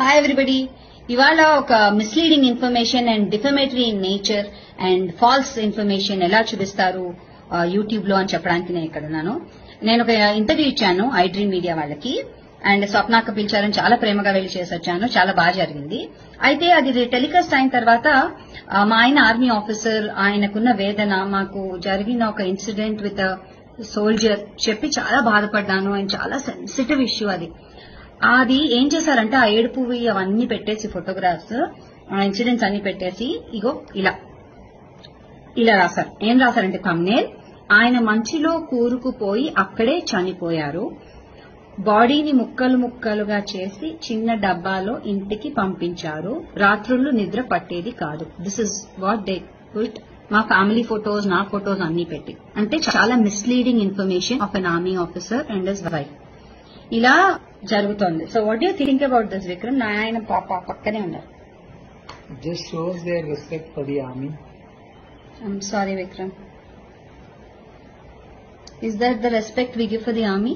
Hi everybody. ఇవాళ ఒక misleading information and defamatory in nature and false information ఎలా చూపిస్తారు యూట్యూబ్ లో అని చెప్పడానికి నేను ఇక్కడ ఉన్నాను. నేను ఒక ఇంటర్వ్యూ ఇచ్చాను ఐడ్రీమ్ మీడియా వాళ్ళకి అండ్ స్వప్నాక పిలిచారని చాలా ప్రేమగా వెళ్లి చేసి వచ్చాను. చాలా బాగా జరిగింది. అయితే అది టెలికాస్ట్ అయిన తర్వాత మా ఆయన ఆర్మీ ఆఫీసర్, ఆయనకున్న వేదన, మాకు జరిగిన ఒక ఇన్సిడెంట్ విత్ సోల్జర్ చెప్పి చాలా బాధపడ్డాను. అండ్ చాలా సెన్సిటివ్ ఇష్యూ అది ఏం చేశారంటే ఆ ఏడుపువి అవన్నీ పెట్టేసి ఫోటోగ్రాఫ్స్ ఆ ఇన్సిడెంట్స్ అన్ని పెట్టేసి ఇగో ఇలా రాశారు. ఏం రాశారంటే థంబ్నెయిల్, ఆయన మంచులో కూరుకుపోయి అక్కడే చనిపోయారు, బాడీని ముక్కలు ముక్కలుగా చేసి చిన్న డబ్బాలో ఇంటికి పంపించారు, రాత్రుళ్ళు నిద్ర పట్టేది కాదు. This is what they put. మా ఫ్యామిలీ ఫొటోస్, నా ఫొటోస్ అన్ని పెట్టి, అంటే చాలా misleading information of an army officer and his wife. ఇలా జరుగుతోంది. So what do you think about this Vikram? నా ఆయన పక్కనే ఉన్నారు. This shows their respect for the army. I'm sorry Vikram. Is that the respect we give for the army?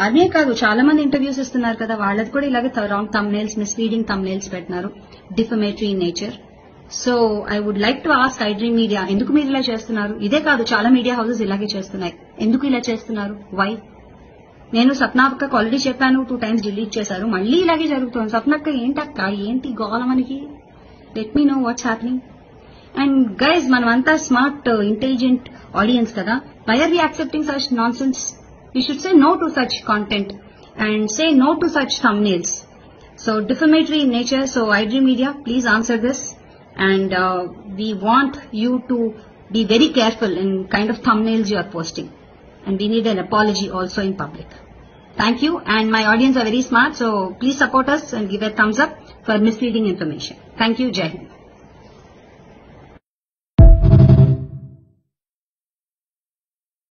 Army కాదు, చాలా మంది interviews ఇస్తున్నారు కదా, వాళ్ళది కూడా ఇలాగే రాంగ్ థంబ్నెయిల్స్, మిస్లీడింగ్ థంబ్నెయిల్స్ పెట్టినారు, defamatory in nature. So I would like to ask iDream Media, ఎందుకు మీరు ఇలా చేస్తున్నారు? ఇదే కాదు, చాలా మీడియా హౌసెస్ ఇలాగే చేస్తున్నాయి. ఎందుకు ఇలా చేస్తున్నారు? వై? నేను సప్నాక్కకు ఆల్రెడీ చెప్పాను, 2 times డిలీట్ చేశారు, మళ్ళీ ఇలాగే జరుగుతుంది. సప్నక్క ఏంటి గోల మనకి? Let me know what's happening. And guys, మనమంతా స్మార్ట్ ఇంటెలిజెంట్ ఆడియన్స్ కదా, why are we accepting such nonsense? We should say no to such content and say no to such thumbnails. So defamatory in nature. So iDream media, please answer this and we want you to be very careful in kind of thumbnails you are posting, and we need an apology also in public. Thank you, and my audience are very smart, so please support us and give a thumbs up for misleading information. Thank you. Jai Hind.